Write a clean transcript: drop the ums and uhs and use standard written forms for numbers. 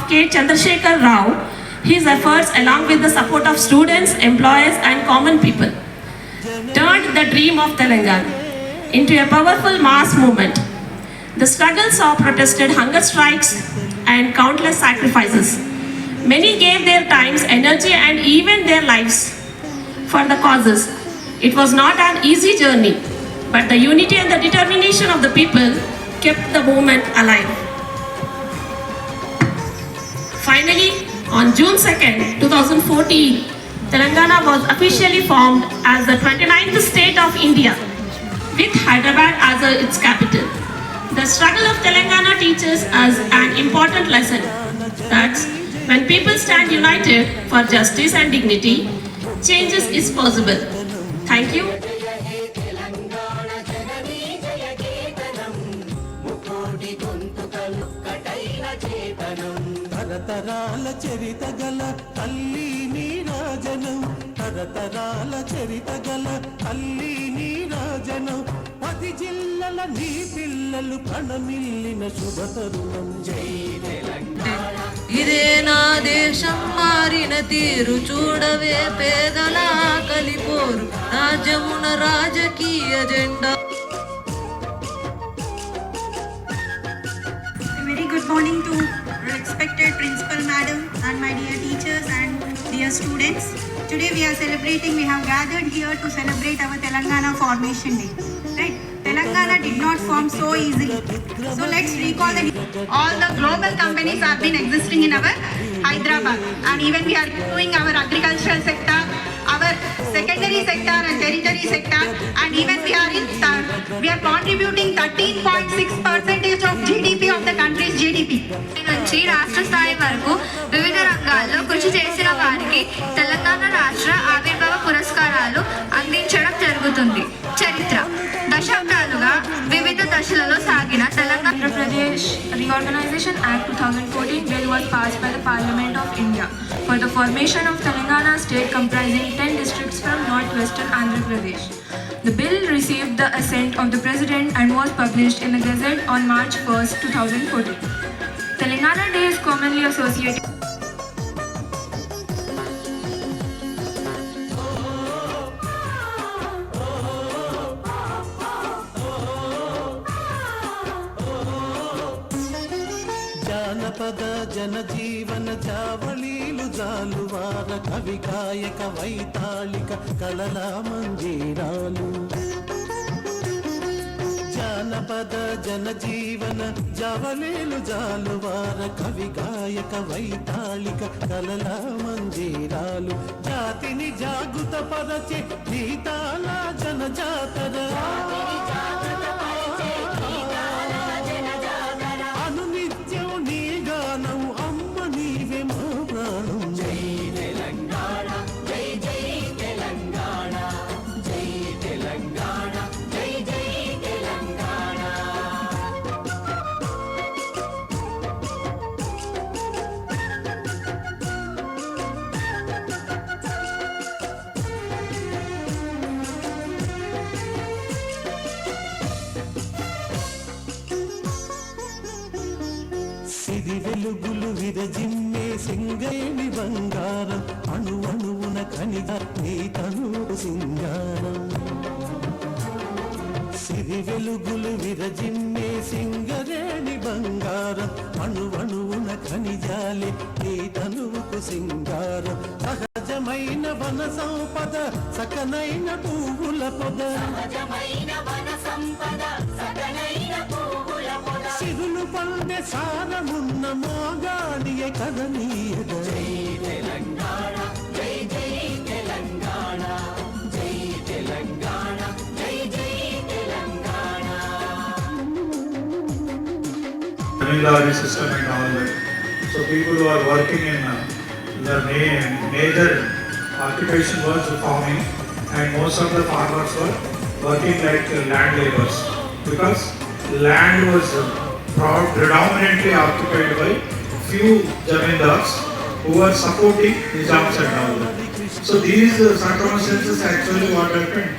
K. Chandrasekhar Rao, his efforts, along with the support of students, employees, and common people, turned the dream of Telangana into a powerful mass movement. The struggle saw protested hunger strikes and countless sacrifices. Many gave their times, energy, and even their lives for the causes. It was not an easy journey, but the unity and the determination of the people kept the movement alive. Finally, on June 2nd, 2014, Telangana was officially formed as the 29th state of India, with Hyderabad as its capital. The struggle of Telangana teaches us an important lesson that when people stand united for justice and dignity, changes is possible. Thank you. తరతరాల చరిత గల తల్లి నీరాజనం తరతరాల చరిత గల తల్లి నీరాజనం 10 జిల్లల నీ పిల్లలు ప్రణమిల్లిన శుభ తరుణం జై తెలంగాణ ఇదే నా దేశం మారిన తీరు చూడవే పేదల కలిపోరు రాజ్యమున రాజకీయ జెండా. Very good morning to respected principal madam and my dear teachers and dear students. Today we are celebrating, we have gathered here to celebrate our Telangana formation day. Right? Telangana did not form so easily. So let's recall that all the global companies have been existing in our Hyderabad, and even we are doing our agricultural sector, our secondary sector and tertiary sector, and even we are contributing 13.6% of GDP of the country's GDP. నుంచి రాష్ట్ర స్థాయి వరకు వివిధ రంగాల్లో కృషి చేసిన వారికి తెలంగాణ రాష్ట్ర ఆవిర్భావ పురస్కారాలు అందించడం జరుగుతుంది. చరిత్ర దశాబ్దాలుగా వివిధ దశలలో సాగిన Telangana Andhra Pradesh Reorganization Act 2014 bill was passed by the Parliament of India for the formation of Telangana state comprising 10 districts from northwestern Andhra Pradesh. The bill received the assent of the President and was published in the Gazette on March 1st, 2014. Telangana Day is commonly associated జానపద జనజీవన జావళీలు జాలువార కవి గాయక వైతాళిక కళల మంజీరాలు. జానపద జనజీవన జావళీలు జాలువార కవి గాయక వైతాళిక కళల మంజీరాలు. జాతిని జాగృత పరచే గీతాల జనజాతర సిరి వెలుగులు విరజిమ్మే సింగేని బంగారం అణు అణువున ఖనిజ నీ తనువు సింగారం. సిరి వెలుగులు విరజిమ్మే సింగరేణి బంగారం అణు అణువున ఖనిజాలే నీ తనువుకు సింగారం. సహజమైన వన సంపద సకనైన పువ్వుల పొద సిరులు పండే సారమున్న మోగాడియ కదనీయద. జై తెలంగాణ జై జై తెలంగాణ జై తెలంగాణ జై జై Telangana. Zamindari system and all that. So people who are working in the major occupation was farming, and most of the farmers were working like land laborers, because land was predominantly occupied by few zamindars who were supporting Nizams and all that. So these circumstances actually what happened,